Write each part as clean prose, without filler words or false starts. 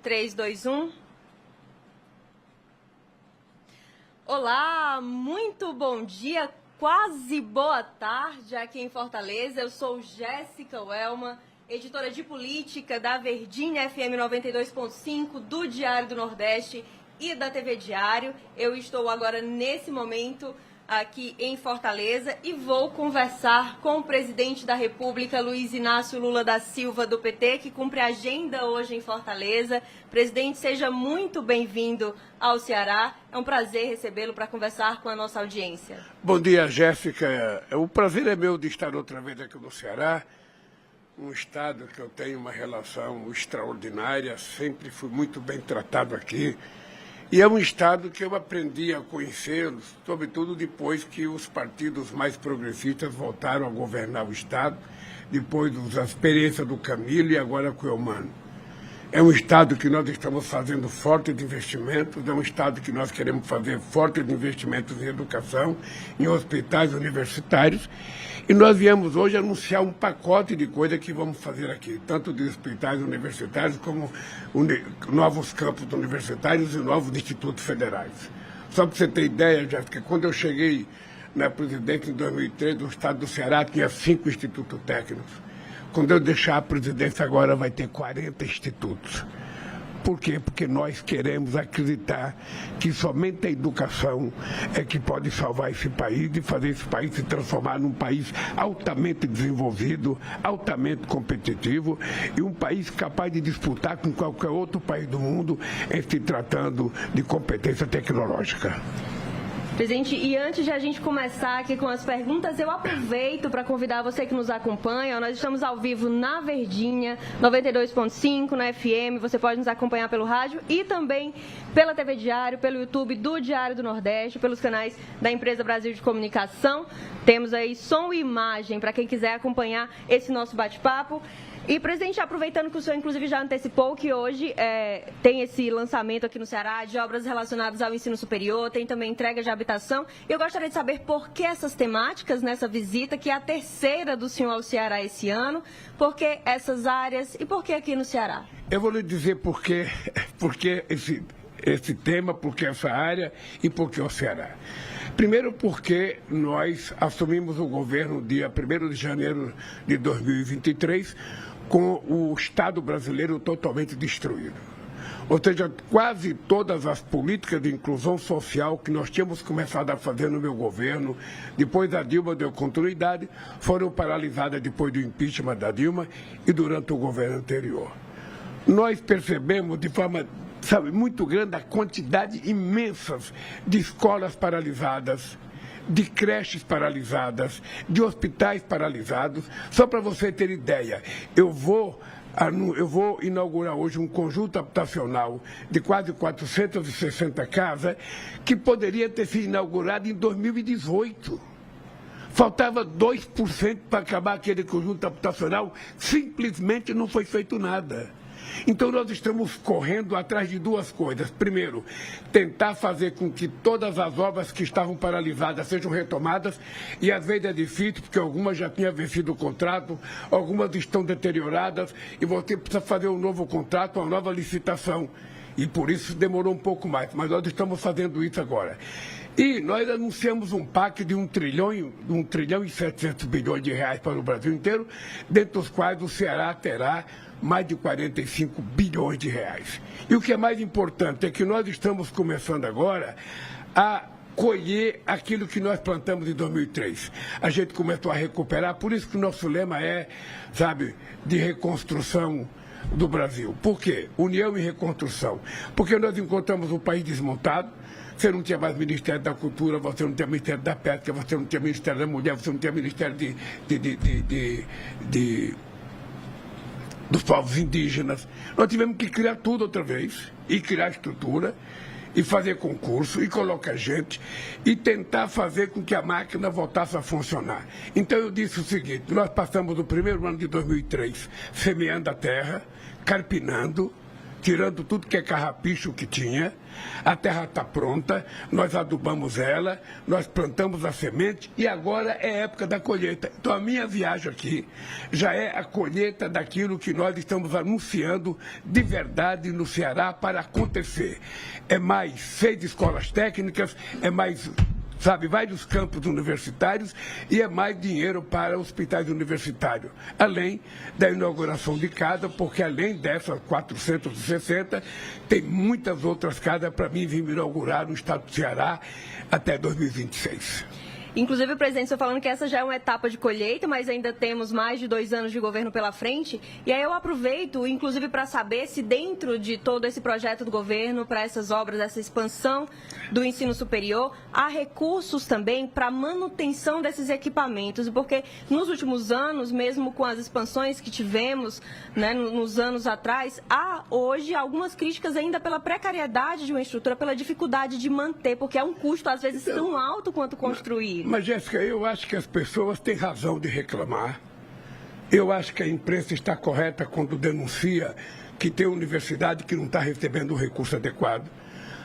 3, 2, 1. Olá, muito bom dia, quase boa tarde aqui em Fortaleza. Eu sou Jéssica Welma, editora de política da Verdinha FM 92.5, do Diário do Nordeste e da TV Diário. Eu estou agora, nesse momento, aqui em Fortaleza e vou conversar com o presidente da República, Luiz Inácio Lula da Silva, do PT, que cumpre a agenda hoje em Fortaleza. Presidente, seja muito bem-vindo ao Ceará. É um prazer recebê-lo para conversar com a nossa audiência. Bom dia, Jéssica. O prazer é meu de estar outra vez aqui no Ceará, um estado que eu tenho uma relação extraordinária, sempre fui muito bem tratado aqui. E é um estado que eu aprendi a conhecê-los, sobretudo depois que os partidos mais progressistas voltaram a governar o estado, depois da experiência do Camilo e agora com o Eumano. É um estado que nós estamos fazendo fortes investimentos, é um estado que nós queremos fazer fortes investimentos em educação, em hospitais universitários, e nós viemos hoje anunciar um pacote de coisas que vamos fazer aqui, tanto de hospitais universitários como novos campos universitários e novos institutos federais. Só para você ter ideia, Jéssica, quando eu cheguei na presidência em 2003, o estado do Ceará tinha 5 institutos técnicos. Quando eu deixar a presidência agora vai ter 40 institutos. Por quê? Porque nós queremos acreditar que somente a educação é que pode salvar esse país e fazer esse país se transformar num país altamente desenvolvido, altamente competitivo e um país capaz de disputar com qualquer outro país do mundo em se tratando de competência tecnológica. Presidente, e antes de a gente começar aqui com as perguntas, eu aproveito para convidar você que nos acompanha. Nós estamos ao vivo na Verdinha, 92.5, na FM. Você pode nos acompanhar pelo rádio e também pela TV Diário, pelo YouTube do Diário do Nordeste, pelos canais da Empresa Brasil de Comunicação. Temos aí som e imagem para quem quiser acompanhar esse nosso bate-papo. E, presidente, aproveitando que o senhor, inclusive, já antecipou que hoje tem esse lançamento aqui no Ceará de obras relacionadas ao ensino superior, tem também entrega de habitação. Eu gostaria de saber por que essas temáticas nessa visita, que é a terceira do senhor ao Ceará esse ano, por que essas áreas e por que aqui no Ceará? Eu vou lhe dizer por que esse tema, por que essa área e por que o Ceará. Primeiro porque nós assumimos o governo dia 1º de janeiro de 2023 com o Estado brasileiro totalmente destruído. Ou seja, quase todas as políticas de inclusão social que nós tínhamos começado a fazer no meu governo, depois da Dilma deu continuidade, foram paralisadas depois do impeachment da Dilma e durante o governo anterior. Nós percebemos de forma muito grande a quantidade imensa de escolas paralisadas, de creches paralisadas, de hospitais paralisados. Só para você ter ideia, eu vou inaugurar hoje um conjunto habitacional de quase 460 casas que poderia ter sido inaugurado em 2018. Faltava 2% para acabar aquele conjunto habitacional, simplesmente não foi feito nada. Então, nós estamos correndo atrás de duas coisas. Primeiro, tentar fazer com que todas as obras que estavam paralisadas sejam retomadas, e às vezes é difícil, porque algumas já tinham vencido o contrato, algumas estão deterioradas, e você precisa fazer um novo contrato, uma nova licitação. E por isso demorou um pouco mais, mas nós estamos fazendo isso agora. E nós anunciamos um PAC de 1 trilhão e 700 bilhões de reais para o Brasil inteiro, dentre os quais o Ceará terá mais de 45 bilhões de reais. E o que é mais importante é que nós estamos começando agora a colher aquilo que nós plantamos em 2003. A gente começou a recuperar, por isso que o nosso lema é, de reconstrução do Brasil. Por quê? União e reconstrução. Porque nós encontramos um país desmontado. Você não tinha mais Ministério da Cultura, você não tinha Ministério da Pesca, você não tinha Ministério da Mulher, você não tinha Ministério dos povos indígenas. Nós tivemos que criar tudo outra vez, e criar estrutura, e fazer concurso, e colocar gente, e tentar fazer com que a máquina voltasse a funcionar. Então eu disse o seguinte: nós passamos o primeiro ano de 2003 semeando a terra, carpinando, tirando tudo que é carrapicho que tinha. A terra está pronta, nós adubamos ela, nós plantamos a semente e agora é época da colheita. Então a minha viagem aqui já é a colheita daquilo que nós estamos anunciando de verdade no Ceará para acontecer. É mais 6 escolas técnicas, é mais, vários campos universitários e é mais dinheiro para hospitais universitários, além da inauguração de casa, porque além dessas 460, tem muitas outras casas para mim vir me inaugurar no estado do Ceará até 2026. Inclusive, o presidente está falando que essa já é uma etapa de colheita, mas ainda temos mais de 2 anos de governo pela frente. E aí eu aproveito, inclusive, para saber se dentro de todo esse projeto do governo, para essas obras, essa expansão do ensino superior, há recursos também para manutenção desses equipamentos. Porque nos últimos anos, mesmo com as expansões que tivemos, né, nos anos atrás, há hoje algumas críticas ainda pela precariedade de uma estrutura, pela dificuldade de manter, porque é um custo, às vezes, tão alto quanto construir. Mas, Jéssica, eu acho que as pessoas têm razão de reclamar. Eu acho que a imprensa está correta quando denuncia que tem universidade que não está recebendo o recurso adequado.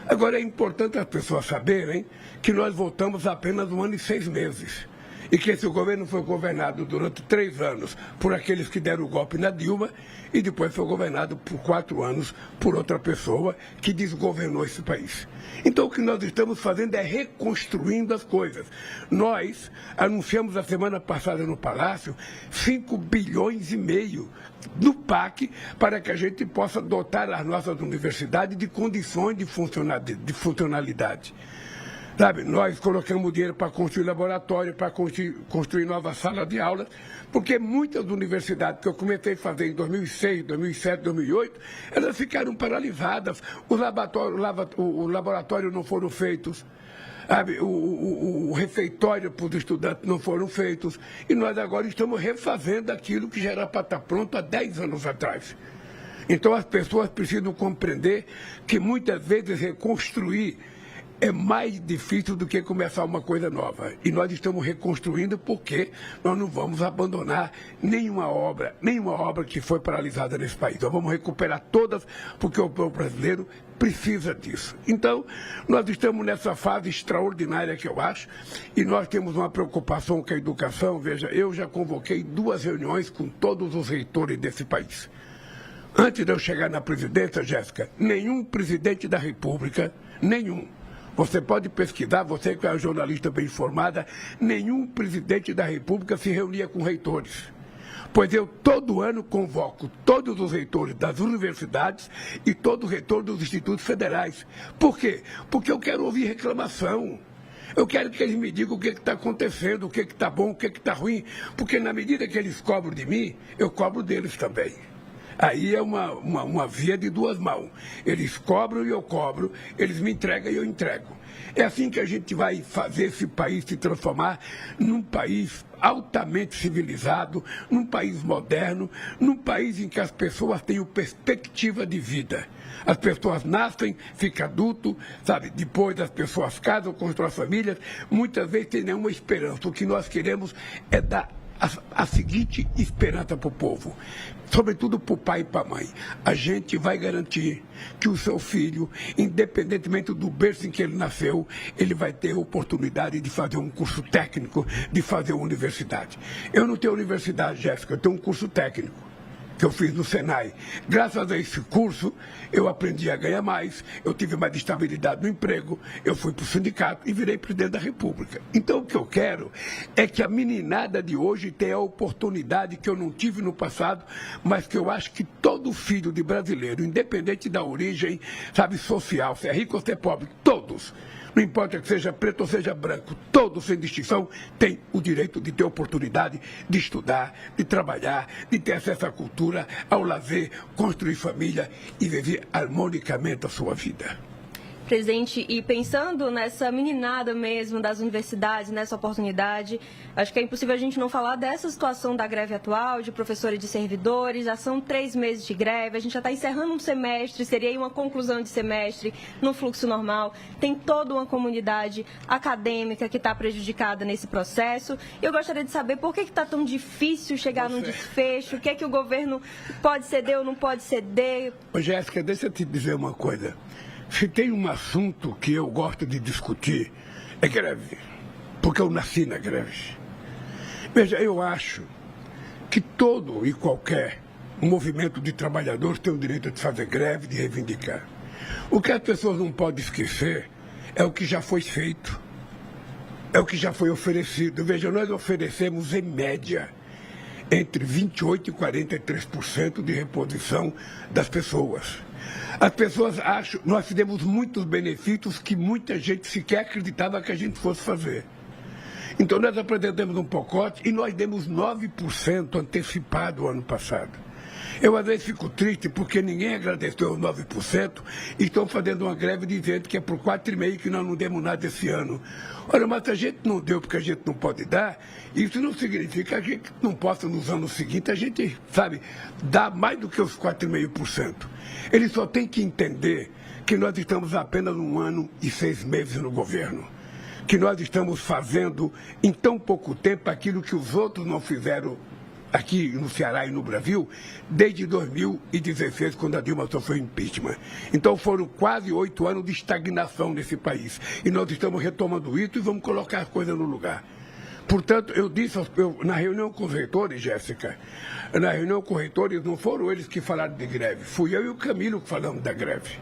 Agora, é importante as pessoas saberem que nós voltamos apenas 1 ano e 6 meses. E que esse governo foi governado durante 3 anos por aqueles que deram o golpe na Dilma e depois foi governado por 4 anos por outra pessoa que desgovernou esse país. Então o que nós estamos fazendo é reconstruindo as coisas. Nós anunciamos a semana passada no Palácio 5,5 bilhões no PAC para que a gente possa dotar as nossas universidades de condições de funcionalidade. Nós colocamos dinheiro para construir laboratório, para construir novas salas de aula, porque muitas universidades que eu comecei a fazer em 2006, 2007, 2008, elas ficaram paralisadas, os laboratórios não foram feitos, o refeitório para os estudantes não foram feitos, e nós agora estamos refazendo aquilo que já era para estar pronto há 10 anos atrás. Então as pessoas precisam compreender que muitas vezes reconstruir é mais difícil do que começar uma coisa nova. E nós estamos reconstruindo porque nós não vamos abandonar nenhuma obra que foi paralisada nesse país. Nós vamos recuperar todas porque o povo brasileiro precisa disso. Então, nós estamos nessa fase extraordinária que eu acho, e nós temos uma preocupação com a educação. Veja, eu já convoquei 2 reuniões com todos os reitores desse país. Antes de eu chegar na presidência, Jéssica, nenhum presidente da República, nenhum, você pode pesquisar, você que é jornalista bem informada, nenhum presidente da República se reunia com reitores. Pois eu todo ano convoco todos os reitores das universidades e todo o reitor dos institutos federais. Por quê? Porque eu quero ouvir reclamação. Eu quero que eles me digam o que está acontecendo, o que está bom, o que está ruim. Porque na medida que eles cobram de mim, eu cobro deles também. Aí é uma via de 2 mãos. Eles cobram e eu cobro, eles me entregam e eu entrego. É assim que a gente vai fazer esse país se transformar num país altamente civilizado, num país moderno, num país em que as pessoas tenham perspectiva de vida. As pessoas nascem, ficam adultos, depois as pessoas casam, constroem famílias, muitas vezes tem nenhuma esperança. O que nós queremos é dar a seguinte esperança para o povo, sobretudo para o pai e para a mãe. A gente vai garantir que o seu filho, independentemente do berço em que ele nasceu, ele vai ter a oportunidade de fazer um curso técnico, de fazer uma universidade. Eu não tenho universidade, Jéssica, eu tenho um curso técnico que eu fiz no Senai. Graças a esse curso, eu aprendi a ganhar mais, eu tive mais estabilidade no emprego, eu fui para o sindicato e virei presidente da República. Então, o que eu quero é que a meninada de hoje tenha a oportunidade que eu não tive no passado, mas que eu acho que todo filho de brasileiro, independente da origem, social, se é rico ou se é pobre, todos, não importa que seja preto ou seja branco, todos, sem distinção, têm o direito de ter oportunidade de estudar, de trabalhar, de ter acesso à cultura, ao lazer, construir família e viver harmonicamente a sua vida. Presidente, e pensando nessa meninada mesmo das universidades, nessa oportunidade, acho que é impossível a gente não falar dessa situação da greve atual, de professores e de servidores. Já são 3 meses de greve, a gente já está encerrando um semestre, seria aí uma conclusão de semestre no fluxo normal. Tem toda uma comunidade acadêmica que está prejudicada nesse processo. Eu gostaria de saber por que está tão difícil chegar num desfecho, o que é que o governo pode ceder ou não pode ceder. Ô, Jéssica, deixa eu te dizer uma coisa. Se tem um assunto que eu gosto de discutir, é greve, porque eu nasci na greve. Veja, eu acho que todo e qualquer movimento de trabalhadores tem o direito de fazer greve, de reivindicar. O que as pessoas não podem esquecer é o que já foi feito, é o que já foi oferecido. Veja, nós oferecemos, em média, entre 28% e 43% de reposição das pessoas. As pessoas acham, nós fizemos muitos benefícios que muita gente sequer acreditava que a gente fosse fazer. Então nós apresentamos um pacote e nós demos 9% antecipado ano passado. Eu às vezes fico triste porque ninguém agradeceu os 9% e estão fazendo uma greve dizendo que é por 4,5% que nós não demos nada esse ano. Olha, mas se a gente não deu porque a gente não pode dar, isso não significa que a gente não possa nos anos seguintes, a gente, sabe, dar mais do que os 4,5%. Eles só têm que entender que nós estamos apenas 1 ano e 6 meses no governo. Que nós estamos fazendo em tão pouco tempo aquilo que os outros não fizeram aqui no Ceará e no Brasil, desde 2016, quando a Dilma sofreu impeachment. Então foram quase 8 anos de estagnação nesse país. E nós estamos retomando isso e vamos colocar as coisas no lugar. Portanto, eu disse na reunião com os reitores, Jéssica, na reunião com os reitores, não foram eles que falaram de greve, fui eu e o Camilo que falamos da greve.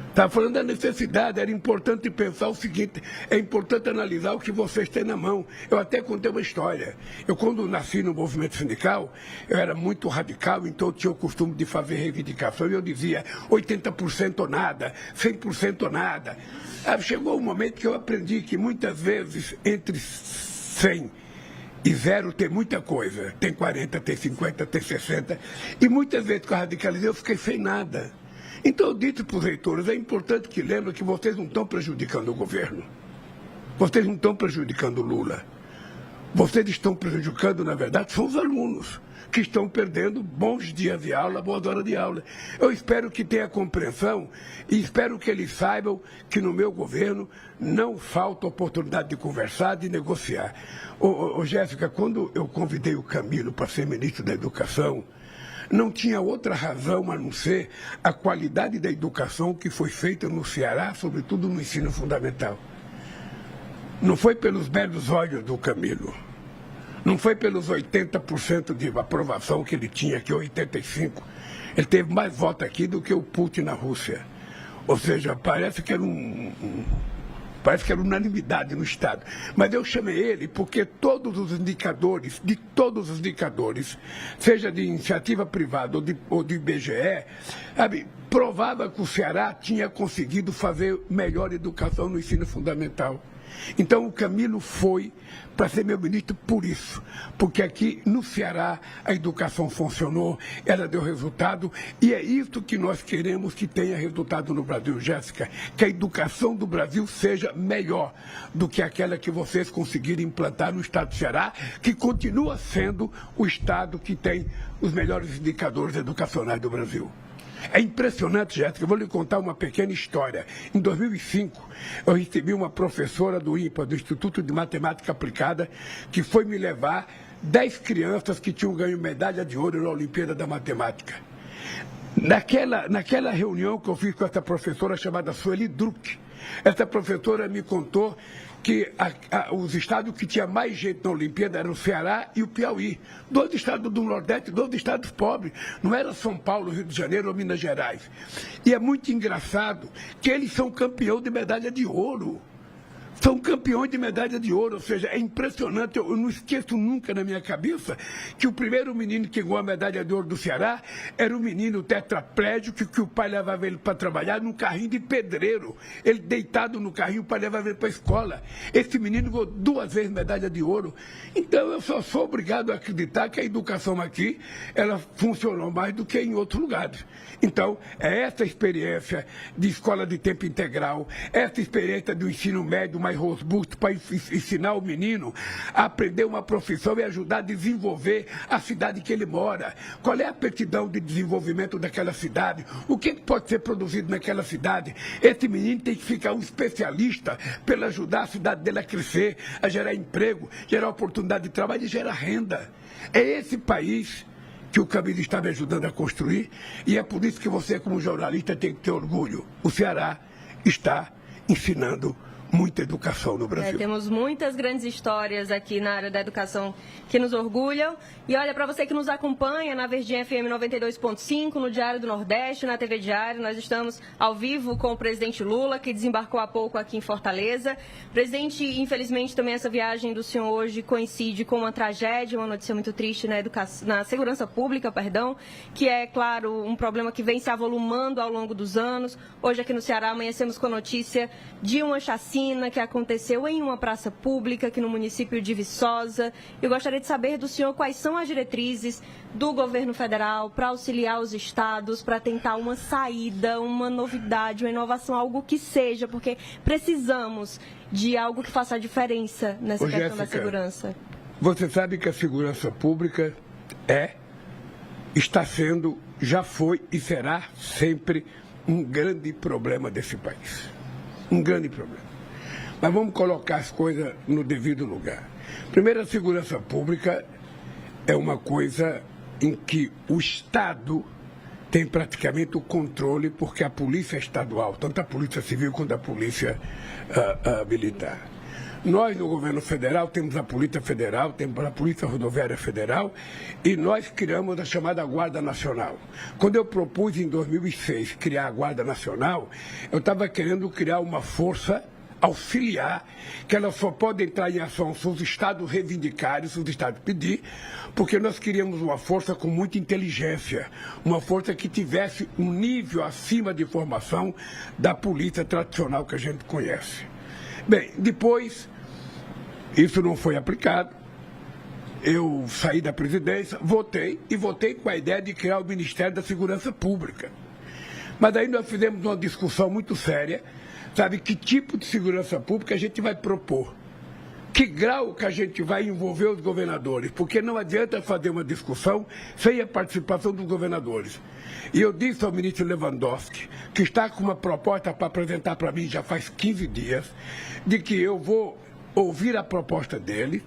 Estava falando da necessidade, era importante pensar o seguinte, é importante analisar o que vocês têm na mão. Eu até contei uma história. Eu, quando nasci no movimento sindical, eu era muito radical, então eu tinha o costume de fazer reivindicação. E eu dizia 80% ou nada, 100% ou nada. Aí chegou um momento que eu aprendi que muitas vezes entre 100 e 0 tem muita coisa. Tem 40, tem 50, tem 60. E muitas vezes que eu radicalizei, eu fiquei sem nada. Então eu disse para os reitores, é importante que lembrem que vocês não estão prejudicando o governo. Vocês não estão prejudicando o Lula. Vocês estão prejudicando, na verdade, são os alunos, que estão perdendo bons dias de aula, boas horas de aula. Eu espero que tenha compreensão e espero que eles saibam que no meu governo não falta oportunidade de conversar, de negociar. Ô, Jéssica, quando eu convidei o Camilo para ser ministro da Educação, não tinha outra razão a não ser a qualidade da educação que foi feita no Ceará, sobretudo no ensino fundamental. Não foi pelos belos olhos do Camilo, não foi pelos 80% de aprovação que ele tinha aqui, 85%. Ele teve mais votos aqui do que o Putin na Rússia. Ou seja, parece que era unanimidade no Estado. Mas eu chamei ele porque todos os indicadores, seja de iniciativa privada ou de IBGE, provava que o Ceará tinha conseguido fazer melhor educação no ensino fundamental. Então o Camilo foi para ser meu ministro por isso, porque aqui no Ceará a educação funcionou, ela deu resultado e é isso que nós queremos que tenha resultado no Brasil, Jéssica, que a educação do Brasil seja melhor do que aquela que vocês conseguiram implantar no estado do Ceará, que continua sendo o estado que tem os melhores indicadores educacionais do Brasil. É impressionante, Jéssica, eu vou lhe contar uma pequena história. Em 2005, eu recebi uma professora do INPA, do Instituto de Matemática Aplicada, que foi me levar 10 crianças que tinham ganho medalha de ouro na Olimpíada da Matemática. Naquela reunião que eu fiz com essa professora chamada Sueli Druck, essa professora me contou que os estados que tinha mais gente na Olimpíada eram o Ceará e o Piauí. 2 estados do Nordeste, 2 estados pobres. Não era São Paulo, Rio de Janeiro ou Minas Gerais. E é muito engraçado que eles são campeão de medalha de ouro. são campeões de medalha de ouro, ou seja, é impressionante, eu não esqueço nunca na minha cabeça que o primeiro menino que ganhou a medalha de ouro do Ceará era um menino tetraplégico que o pai levava ele para trabalhar num carrinho de pedreiro, ele deitado no carrinho, o pai levava ele para a escola. Esse menino ganhou 2 vezes medalha de ouro. Então eu só sou obrigado a acreditar que a educação aqui, ela funcionou mais do que em outros lugares. Então, é essa experiência de escola de tempo integral, essa experiência do ensino médio mais robusto para ensinar o menino a aprender uma profissão e ajudar a desenvolver a cidade que ele mora. Qual é a aptidão de desenvolvimento daquela cidade? O que pode ser produzido naquela cidade? Esse menino tem que ficar um especialista para ajudar a cidade dele a crescer, a gerar emprego, gerar oportunidade de trabalho e gerar renda. É esse país que o Camilo está me ajudando a construir, e é por isso que você, como jornalista, tem que ter orgulho. O Ceará está ensinando muita educação no Brasil. Temos muitas grandes histórias aqui na área da educação que nos orgulham. E olha, para você que nos acompanha na Verdinha FM 92.5, no Diário do Nordeste, na TV Diário, nós estamos ao vivo com o presidente Lula, que desembarcou há pouco aqui em Fortaleza. Presidente, infelizmente também essa viagem do senhor hoje coincide com uma tragédia, uma notícia muito triste na segurança pública, que é, claro, um problema que vem se avolumando ao longo dos anos. Hoje aqui no Ceará amanhecemos com a notícia de uma chacina que aconteceu em uma praça pública aqui no município de Viçosa. Eu gostaria de saber do senhor quais são as diretrizes do governo federal para auxiliar os estados, para tentar uma saída, uma novidade, uma inovação, algo que seja, porque precisamos de algo que faça a diferença nessa questão da segurança. Você sabe que a segurança pública está sendo, já foi e será sempre um grande problema desse país. Um grande problema. Mas vamos colocar as coisas no devido lugar. Primeiro, a segurança pública é uma coisa em que o Estado tem praticamente o controle, porque a polícia estadual, tanto a polícia civil quanto a polícia militar. Nós, no governo federal, temos a Polícia Federal, temos a Polícia Rodoviária Federal, e nós criamos a chamada Guarda Nacional. Quando eu propus, em 2006, criar a Guarda Nacional, eu estava querendo criar uma força auxiliar, que ela só pode entrar em ação se os estados reivindicarem, se os estados pedir, porque nós queríamos uma força com muita inteligência, uma força que tivesse um nível acima de formação da polícia tradicional que a gente conhece. Bem, depois, isso não foi aplicado, eu saí da presidência, votei com a ideia de criar o Ministério da Segurança Pública. Mas aí nós fizemos uma discussão muito séria, sabe, que tipo de segurança pública a gente vai propor, que grau que a gente vai envolver os governadores, porque não adianta fazer uma discussão sem a participação dos governadores. E eu disse ao ministro Lewandowski, que está com uma proposta para apresentar para mim já faz 15 dias, de que eu vou ouvir a proposta dele,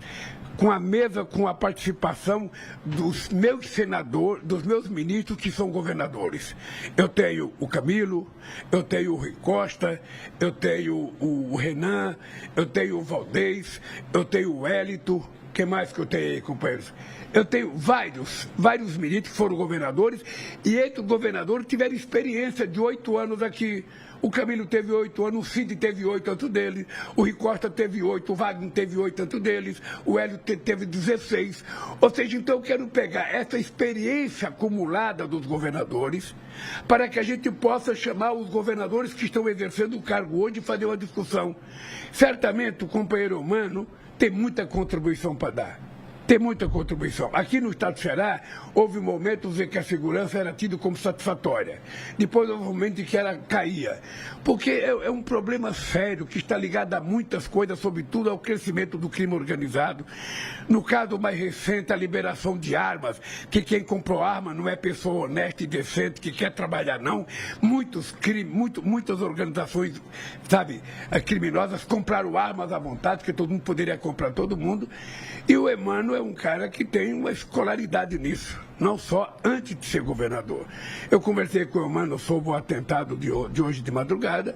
com a mesa, com a participação dos meus senadores, dos meus ministros que são governadores. Eu tenho o Camilo, eu tenho o Rui Costa, eu tenho o Renan, eu tenho o Valdez, eu tenho o Hélito. O que mais que eu tenho aí, companheiros? Eu tenho vários ministros que foram governadores, e esses governadores tiveram experiência de 8 anos aqui. O Camilo teve 8 anos, o Cid teve 8 antes dele, o Rui Costa teve 8, o Wagner teve 8 antes deles, o Hélio teve 16. Ou seja, então eu quero pegar essa experiência acumulada dos governadores para que a gente possa chamar os governadores que estão exercendo o cargo hoje e fazer uma discussão. Certamente o companheiro Mano tem muita contribuição para dar. Tem muita contribuição. Aqui no estado do Ceará, houve momentos em que a segurança era tida como satisfatória. Depois houve momentos em que ela caía. Porque é um problema sério que está ligado a muitas coisas, sobretudo ao crescimento do crime organizado. No caso mais recente, a liberação de armas, que quem comprou arma não é pessoa honesta e decente, que quer trabalhar, não. Muitas organizações, sabe, criminosas compraram armas à vontade, que todo mundo poderia comprar, todo mundo. E o Emmanuel é um cara que tem uma escolaridade nisso, não só antes de ser governador. Eu conversei com o Emmanuel sobre o atentado de hoje de madrugada.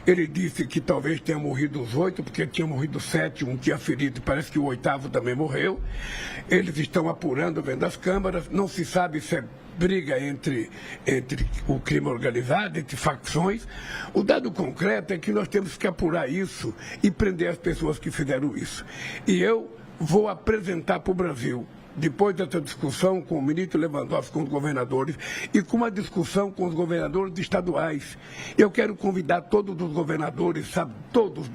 Ele disse que talvez tenha morrido os 8, porque tinha morrido 7, um tinha ferido, parece que o 8º também morreu. Eles estão apurando, vendo as câmaras, não se sabe se é briga entre o crime organizado, entre facções. O dado concreto é que nós temos que apurar isso e prender as pessoas que fizeram isso. E eu vou apresentar para o Brasil, depois dessa discussão com o ministro Lewandowski, com os governadores, e com uma discussão com os governadores estaduais. Eu quero convidar todos os governadores, sabe,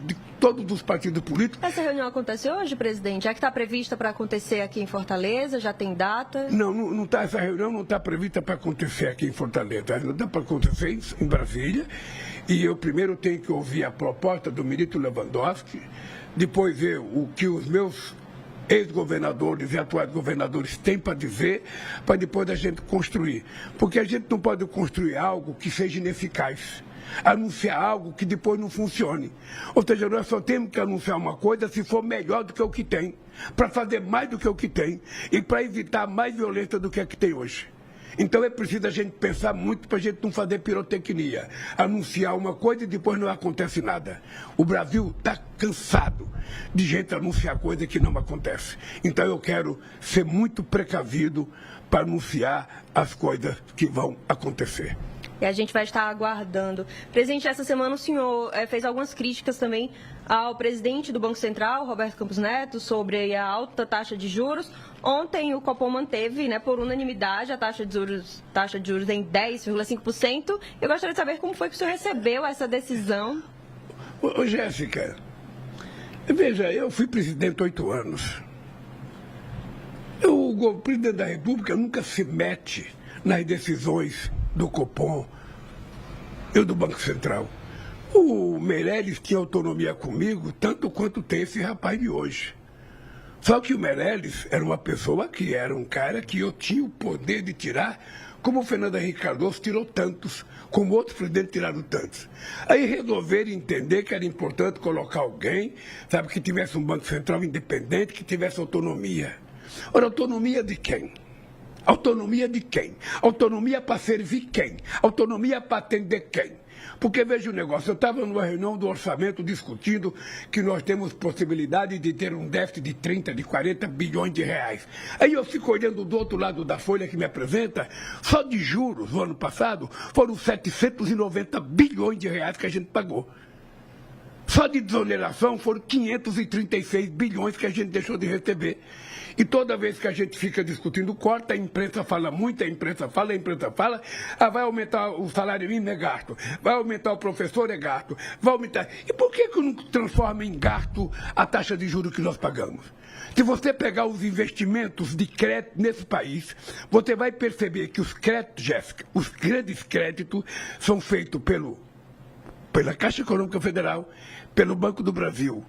de todos os partidos políticos. Essa reunião acontece hoje, presidente? Já que está prevista para acontecer aqui em Fortaleza, já tem data? Não tá, essa reunião não está prevista para acontecer aqui em Fortaleza, não está para acontecer em Brasília. E eu primeiro tenho que ouvir a proposta do ministro Lewandowski, depois ver o que os meus ex-governadores e atuais governadores têm para dizer, para depois a gente construir. Porque a gente não pode construir algo que seja ineficaz, anunciar algo que depois não funcione. Ou seja, nós só temos que anunciar uma coisa se for melhor do que o que tem, para fazer mais do que o que tem e para evitar mais violência do que a que tem hoje. Então é preciso a gente pensar muito para a gente não fazer pirotecnia, anunciar uma coisa e depois não acontece nada. O Brasil está cansado de gente anunciar coisa que não acontece. Então eu quero ser muito precavido para anunciar as coisas que vão acontecer. E a gente vai estar aguardando. Presidente, essa semana o senhor fez algumas críticas também ao presidente do Banco Central, Roberto Campos Neto, sobre a alta taxa de juros. Ontem o Copom manteve, por unanimidade, a taxa de juros em 10,5%. Eu gostaria de saber como foi que o senhor recebeu essa decisão. Ô Jéssica, veja, eu fui presidente 8 anos. O presidente da República nunca se mete nas decisões do Copom e do Banco Central. O Meirelles tinha autonomia comigo, tanto quanto tem esse rapaz de hoje. Só que o Meirelles era uma pessoa que era um cara que eu tinha o poder de tirar, como o Fernando Henrique Cardoso tirou tantos, como outros presidentes tiraram tantos. Aí resolveram entender que era importante colocar alguém, sabe, que tivesse um Banco Central independente, que tivesse autonomia. Ora, autonomia de quem? Autonomia de quem? Autonomia para servir quem? Autonomia para atender quem? Porque veja o negócio, eu estava numa reunião do orçamento discutindo que nós temos possibilidade de ter um déficit de 30, de 40 bilhões de reais. Aí eu fico olhando do outro lado da folha que me apresenta, só de juros no ano passado foram 790 bilhões de reais que a gente pagou. Só de desoneração foram 536 bilhões que a gente deixou de receber. E toda vez que a gente fica discutindo corte, a imprensa fala muito, a imprensa fala, vai aumentar o salário mínimo, é gasto, vai aumentar o professor, é gasto, vai aumentar... E por que não transforma em gasto a taxa de juros que nós pagamos? Se você pegar os investimentos de crédito nesse país, você vai perceber que os créditos, Jéssica, os grandes créditos são feitos pela Caixa Econômica Federal, pelo Banco do Brasil,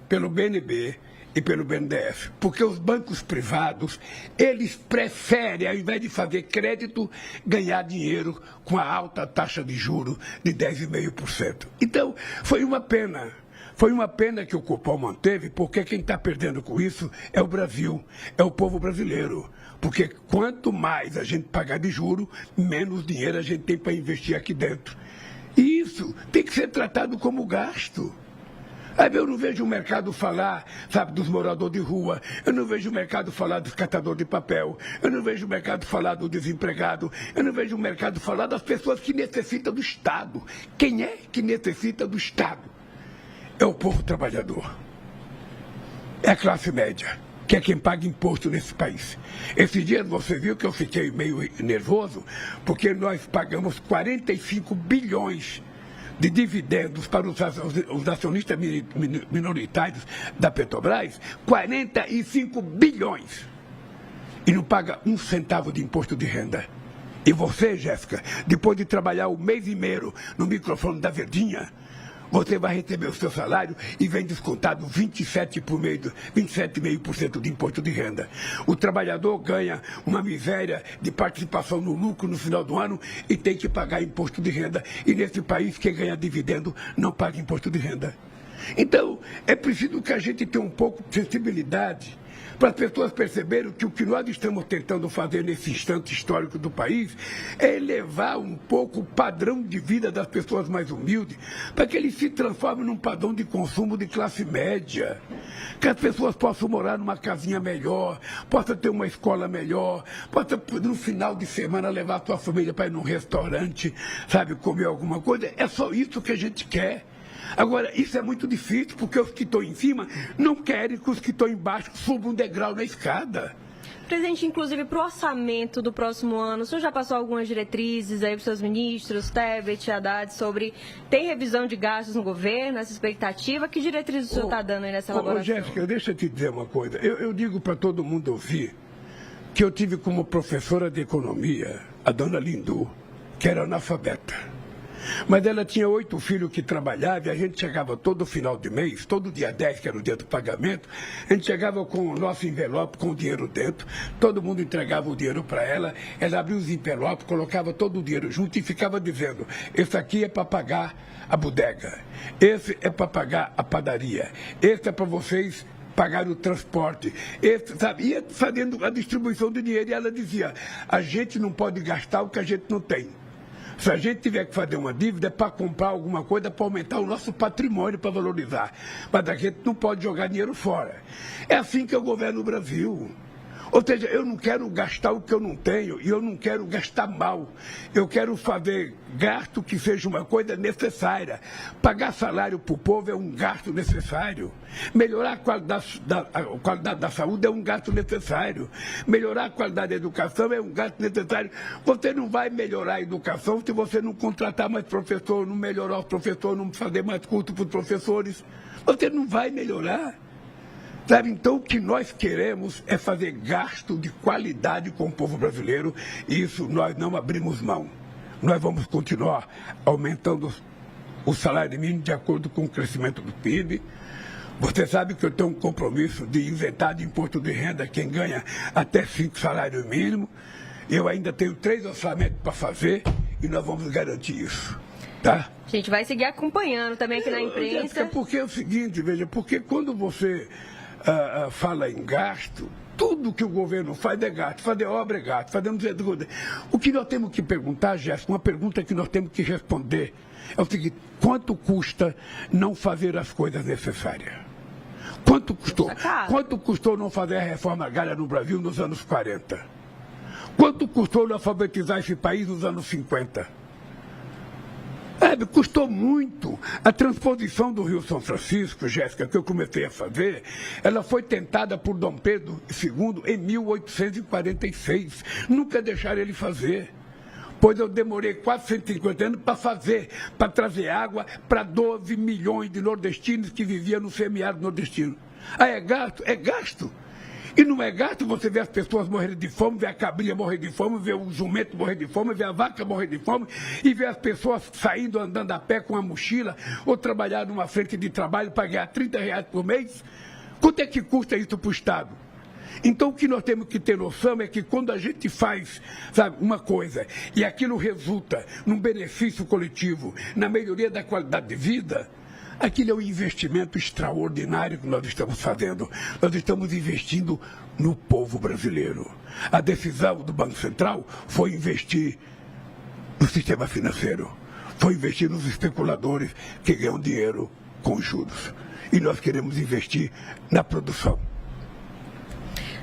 pelo BNB e pelo BNDES. Porque os bancos privados, eles preferem, ao invés de fazer crédito, ganhar dinheiro com a alta taxa de juros de 10,5%. Então, foi uma pena. Foi uma pena que o Copom manteve, porque quem está perdendo com isso é o Brasil, é o povo brasileiro. Porque quanto mais a gente pagar de juros, menos dinheiro a gente tem para investir aqui dentro. E isso tem que ser tratado como gasto. Aí eu não vejo o mercado falar, sabe, dos moradores de rua, eu não vejo o mercado falar dos catadores de papel, eu não vejo o mercado falar do desempregado, eu não vejo o mercado falar das pessoas que necessitam do Estado. Quem é que necessita do Estado? É o povo trabalhador. É a classe média, que é quem paga imposto nesse país. Esses dias você viu que eu fiquei meio nervoso, porque nós pagamos 45 bilhões de dividendos para os acionistas minoritários da Petrobras, 45 bilhões. E não paga um centavo de imposto de renda. E você, Jéssica, depois de trabalhar um mês e meio no microfone da Verdinha, você vai receber o seu salário e vem descontado 27,5% de imposto de renda. O trabalhador ganha uma miséria de participação no lucro no final do ano e tem que pagar imposto de renda. E nesse país, quem ganha dividendo não paga imposto de renda. Então, é preciso que a gente tenha um pouco de sensibilidade para as pessoas perceberem que o que nós estamos tentando fazer nesse instante histórico do país é elevar um pouco o padrão de vida das pessoas mais humildes, para que eles se transformem num padrão de consumo de classe média, que as pessoas possam morar numa casinha melhor, possam ter uma escola melhor, possam no final de semana levar a sua família para ir num restaurante, sabe, comer alguma coisa. É só isso que a gente quer. Agora, isso é muito difícil, porque os que estão em cima não querem que os que estão embaixo subam um degrau na escada. Presidente, inclusive para o orçamento do próximo ano, o senhor já passou algumas diretrizes aí para os seus ministros, Tebet, Haddad, sobre tem revisão de gastos no governo, essa expectativa? Que diretrizes o senhor está dando aí nessa elaboração? Jéssica, deixa eu te dizer uma coisa. Eu digo para todo mundo ouvir que eu tive como professora de economia a dona Lindu, que era analfabeta. Mas ela tinha 8 filhos que trabalhavam e a gente chegava todo final de mês, todo dia 10, que era o dia do pagamento, a gente chegava com o nosso envelope com o dinheiro dentro, todo mundo entregava o dinheiro para ela, ela abria os envelopes, colocava todo o dinheiro junto e ficava dizendo, esse aqui é para pagar a bodega, esse é para pagar a padaria, esse é para vocês pagar o transporte, esse, sabe? Ia fazendo a distribuição do dinheiro e ela dizia, a gente não pode gastar o que a gente não tem. Se a gente tiver que fazer uma dívida, é para comprar alguma coisa, para aumentar o nosso patrimônio, para valorizar. Mas a gente não pode jogar dinheiro fora. É assim que eu governo o Brasil. Ou seja, eu não quero gastar o que eu não tenho e eu não quero gastar mal. Eu quero fazer gasto que seja uma coisa necessária. Pagar salário para o povo é um gasto necessário. Melhorar a qualidade da saúde é um gasto necessário. Melhorar a qualidade da educação é um gasto necessário. Você não vai melhorar a educação se você não contratar mais professor, não melhorar os professores, não fazer mais curso para os professores. Você não vai melhorar. Sabe, então o que nós queremos é fazer gasto de qualidade com o povo brasileiro e isso nós não abrimos mão. Nós vamos continuar aumentando o salário mínimo de acordo com o crescimento do PIB. Você sabe que eu tenho um compromisso de isentar de imposto de renda quem ganha até 5 salários mínimos. Eu ainda tenho 3 orçamentos para fazer e nós vamos garantir isso. Tá? A gente vai seguir acompanhando também aqui na imprensa. Porque é o seguinte, veja, porque quando você fala em gasto, tudo que o governo faz é gasto, fazer obra é gasto, o que nós temos que perguntar, Jéssica, uma pergunta que nós temos que responder é o seguinte, quanto custa não fazer as coisas necessárias? Quanto custou? Quanto custou não fazer a reforma agrária no Brasil nos anos 40? Quanto custou não alfabetizar esse país nos anos 50? Custou muito. A transposição do Rio São Francisco, Jéssica, que eu comecei a fazer, ela foi tentada por Dom Pedro II em 1846. Nunca deixaram ele fazer. Pois eu demorei quase 150 anos para fazer, para trazer água para 12 milhões de nordestinos que viviam no semiárido nordestino. É gasto? É gasto. E não é gasto você ver as pessoas morrerem de fome, ver a cabrinha morrer de fome, ver o jumento morrer de fome, ver a vaca morrer de fome, e ver as pessoas saindo, andando a pé com a mochila, ou trabalhar numa frente de trabalho para ganhar R$30 por mês. Quanto é que custa isso para o Estado? Então o que nós temos que ter noção é que quando a gente faz, sabe, uma coisa, e aquilo resulta num benefício coletivo, na melhoria da qualidade de vida, aquilo é um investimento extraordinário que nós estamos fazendo. Nós estamos investindo no povo brasileiro. A decisão do Banco Central foi investir no sistema financeiro. Foi investir nos especuladores que ganham dinheiro com juros. E nós queremos investir na produção.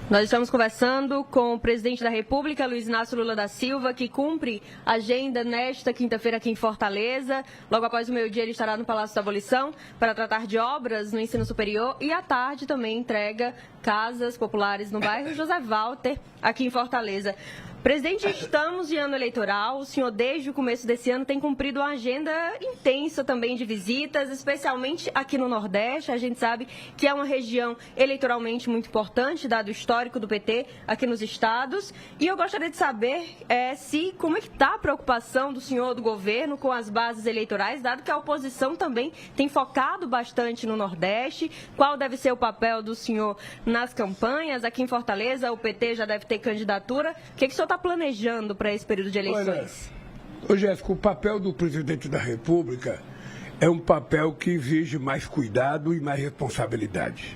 Nós estamos conversando com o presidente da República, Luiz Inácio Lula da Silva, que cumpre agenda nesta quinta-feira aqui em Fortaleza. Logo após o meio-dia, ele estará no Palácio da Abolição para tratar de obras no ensino superior e à tarde também entrega casas populares no bairro José Walter, aqui em Fortaleza. Presidente, estamos em ano eleitoral. O senhor, desde o começo desse ano, tem cumprido uma agenda intensa também de visitas, especialmente aqui no Nordeste. A gente sabe que é uma região eleitoralmente muito importante, dado o histórico do PT aqui nos estados. E eu gostaria de saber como é que está a preocupação do senhor, do governo, com as bases eleitorais, dado que a oposição também tem focado bastante no Nordeste. Qual deve ser o papel do senhor nas campanhas? Aqui em Fortaleza, o PT já deve ter candidatura. O que o senhor está planejando para esse período de eleições? Olha, Jéssica, o papel do presidente da República é um papel que exige mais cuidado e mais responsabilidade.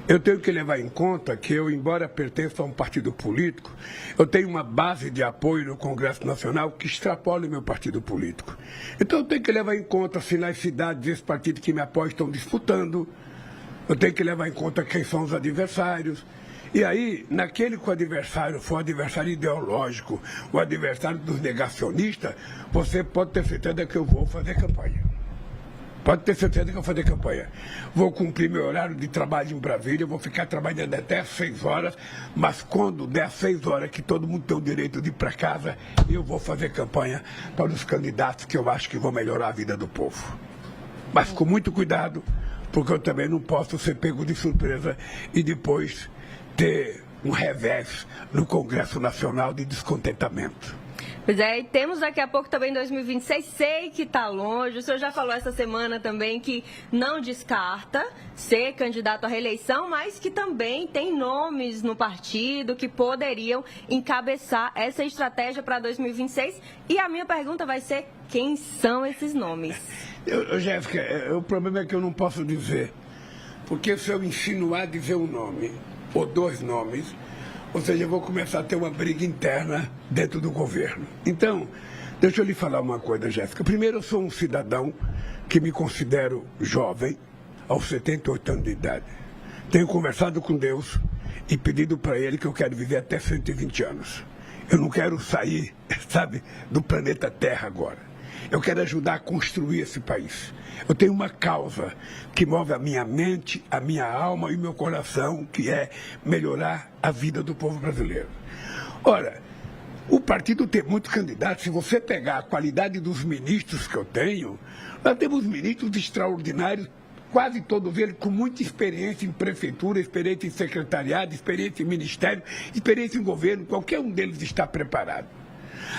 Eu tenho que levar em conta que eu, embora pertença a um partido político, eu tenho uma base de apoio no Congresso Nacional que extrapola o meu partido político. Então eu tenho que levar em conta se nas cidades esse partido que me apoia estão disputando, eu tenho que levar em conta quem são os adversários. E aí, naquele que o adversário for adversário ideológico, o adversário dos negacionistas, você pode ter certeza que eu vou fazer campanha. Pode ter certeza que eu vou fazer campanha. Vou cumprir meu horário de trabalho em Brasília, vou ficar trabalhando até às 6 horas, mas quando der às 6 horas, que todo mundo tem o direito de ir para casa, eu vou fazer campanha para os candidatos que eu acho que vão melhorar a vida do povo. Mas com muito cuidado, porque eu também não posso ser pego de surpresa e depois ter um revés no Congresso Nacional de descontentamento. Pois é, e temos daqui a pouco também 2026, sei que está longe, o senhor já falou essa semana também que não descarta ser candidato à reeleição, mas que também tem nomes no partido que poderiam encabeçar essa estratégia para 2026. E a minha pergunta vai ser, quem são esses nomes? Jéssica, o problema é que eu não posso dizer, porque se eu insinuar dizer um nome ou dois nomes, ou seja, eu vou começar a ter uma briga interna dentro do governo. Então, deixa eu lhe falar uma coisa, Jéssica. Primeiro, eu sou um cidadão que me considero jovem, aos 78 anos de idade. Tenho conversado com Deus e pedido para Ele que eu quero viver até 120 anos. Eu não quero sair, sabe, do planeta Terra agora. Eu quero ajudar a construir esse país. Eu tenho uma causa que move a minha mente, a minha alma e o meu coração, que é melhorar a vida do povo brasileiro. Ora, o partido tem muitos candidatos. Se você pegar a qualidade dos ministros que eu tenho, nós temos ministros extraordinários, quase todos eles com muita experiência em prefeitura, experiência em secretariado, experiência em ministério, experiência em governo. Qualquer um deles está preparado.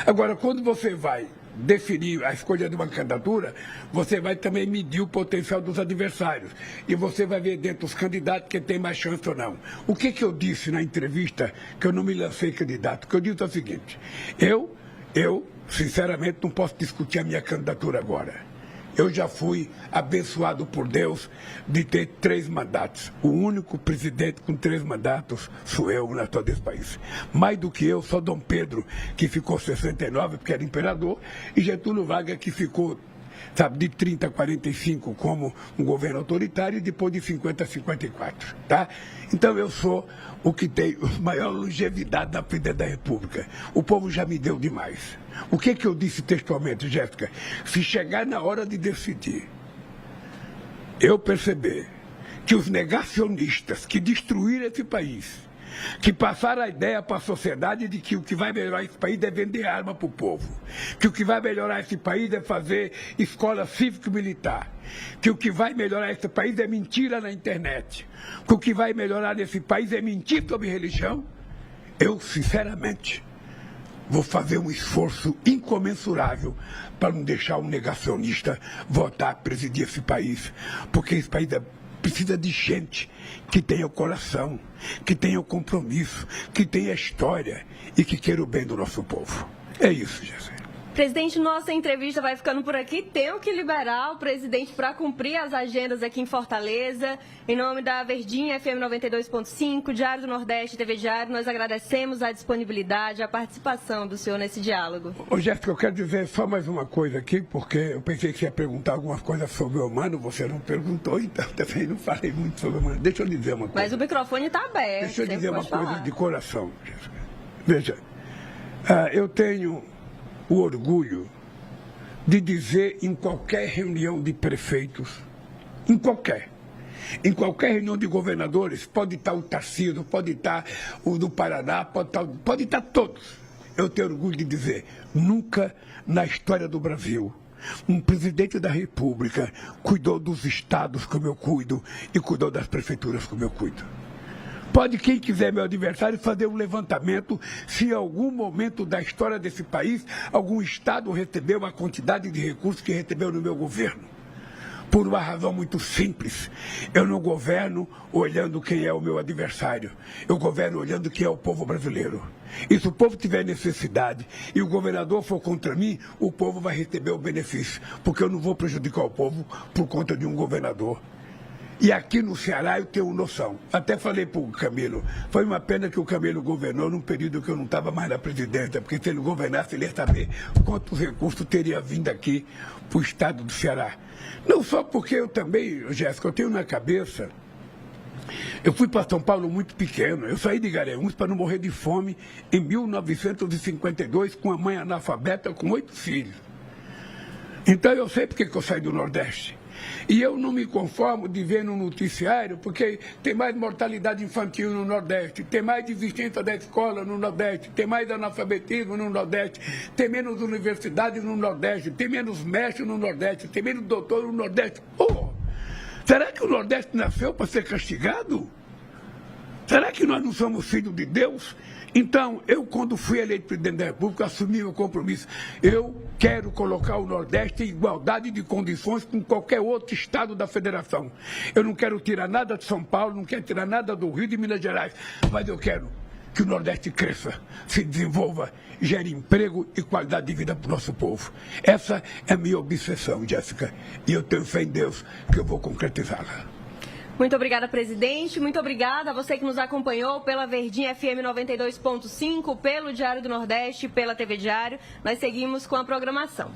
Agora, quando você vai definir a escolha de uma candidatura, você vai também medir o potencial dos adversários. E você vai ver dentro dos candidatos quem tem mais chance ou não. O que eu disse na entrevista que eu não me lancei candidato? O que eu disse é o seguinte: eu, sinceramente, não posso discutir a minha candidatura agora. Eu já fui abençoado por Deus de ter 3 mandatos. O único presidente com 3 mandatos sou eu na todo esse país. Mais do que eu, só Dom Pedro, que ficou 69, porque era imperador, e Getúlio Vargas, que ficou, sabe, de 30 a 45 como um governo autoritário e depois de 50 a 54, tá? Então eu sou o que tem maior longevidade da presidência da República. O povo já me deu demais. O que eu disse textualmente, Jéssica? Se chegar na hora de decidir, eu perceber que os negacionistas que destruíram esse país, que passaram a ideia para a sociedade de que o que vai melhorar esse país é vender arma para o povo, que o que vai melhorar esse país é fazer escola cívico-militar, que o que vai melhorar esse país é mentira na internet, que o que vai melhorar nesse país é mentir sobre religião, eu, sinceramente, vou fazer um esforço incomensurável para não deixar um negacionista voltar a presidir esse país, porque esse país precisa de gente que tenha o coração, que tenha o compromisso, que tenha a história e que queira o bem do nosso povo. É isso, Jéssica. Presidente, nossa entrevista vai ficando por aqui. Tenho que liberar o presidente para cumprir as agendas aqui em Fortaleza. Em nome da Verdinha FM 92.5, Diário do Nordeste, TV Diário, nós agradecemos a disponibilidade, a participação do senhor nesse diálogo. Ô, Jéssica, eu quero dizer só mais uma coisa aqui, porque eu pensei que ia perguntar algumas coisas sobre o Mano, você não perguntou, então também não falei muito sobre o Mano. Deixa eu dizer uma coisa. Mas o microfone está aberto. Deixa eu dizer uma coisa de coração, Jéssica. Veja, eu tenho o orgulho de dizer em qualquer reunião de prefeitos, em qualquer reunião de governadores, pode estar o Tarcísio, pode estar o do Paraná, pode estar todos. Eu tenho orgulho de dizer, nunca na história do Brasil um presidente da República cuidou dos estados como eu cuido e cuidou das prefeituras como eu cuido. Pode quem quiser, meu adversário, fazer um levantamento se em algum momento da história desse país algum estado recebeu a quantidade de recursos que recebeu no meu governo. Por uma razão muito simples, eu não governo olhando quem é o meu adversário, eu governo olhando quem é o povo brasileiro. E se o povo tiver necessidade e o governador for contra mim, o povo vai receber o benefício, porque eu não vou prejudicar o povo por conta de um governador. E aqui no Ceará eu tenho noção. Até falei para o Camilo, foi uma pena que o Camilo governou num período que eu não estava mais na presidência, porque se ele governasse, ele ia saber quantos recursos teria vindo aqui para o estado do Ceará. Não só porque eu também, Jéssica, eu tenho na cabeça, eu fui para São Paulo muito pequeno, eu saí de Garanhuns para não morrer de fome em 1952, com a mãe analfabeta, com 8 filhos. Então eu sei porque que eu saí do Nordeste. E eu não me conformo de ver no noticiário, porque tem mais mortalidade infantil no Nordeste, tem mais desistência da escola no Nordeste, tem mais analfabetismo no Nordeste, tem menos universidade no Nordeste, tem menos mestre no Nordeste, tem menos doutor no Nordeste. Oh, será que o Nordeste nasceu para ser castigado? Será que nós não somos filhos de Deus? Então, eu, quando fui eleito presidente da República, assumi o compromisso. Eu quero colocar o Nordeste em igualdade de condições com qualquer outro estado da federação. Eu não quero tirar nada de São Paulo, não quero tirar nada do Rio e de Minas Gerais, mas eu quero que o Nordeste cresça, se desenvolva, gere emprego e qualidade de vida para o nosso povo. Essa é a minha obsessão, Jéssica, e eu tenho fé em Deus que eu vou concretizá-la. Muito obrigada, presidente. Muito obrigada a você que nos acompanhou pela Verdinha FM 92.5, pelo Diário do Nordeste, pela TV Diário. Nós seguimos com a programação.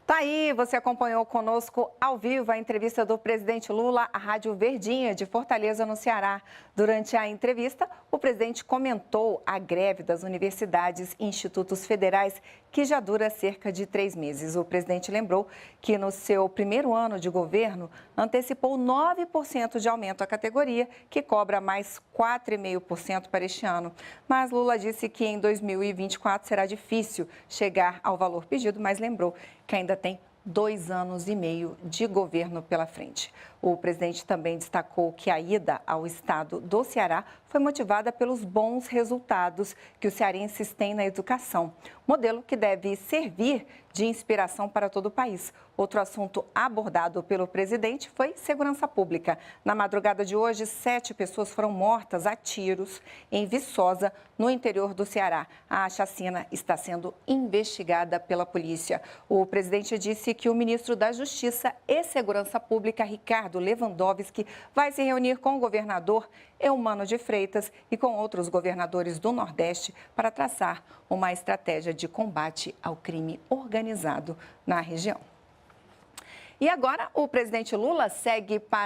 Tá aí, você acompanhou conosco ao vivo a entrevista do presidente Lula à Rádio Verdinha de Fortaleza, no Ceará. Durante a entrevista, o presidente comentou a greve das universidades e institutos federais, que já dura cerca de 3 meses. O presidente lembrou que no seu primeiro ano de governo, antecipou 9% de aumento à categoria, que cobra mais 4,5% para este ano. Mas Lula disse que em 2024 será difícil chegar ao valor pedido, mas lembrou que ainda tem 2 anos e meio de governo pela frente. O presidente também destacou que a ida ao estado do Ceará foi motivada pelos bons resultados que os cearenses têm na educação, modelo que deve servir de inspiração para todo o país. Outro assunto abordado pelo presidente foi segurança pública. Na madrugada de hoje, 7 pessoas foram mortas a tiros em Viçosa, no interior do Ceará. A chacina está sendo investigada pela polícia. O presidente disse que o ministro da Justiça e Segurança Pública, Ricardo Lewandowski, vai se reunir com o governador Eumano de Freitas e com outros governadores do Nordeste para traçar uma estratégia de combate ao crime organizado na região. E agora, o presidente Lula segue para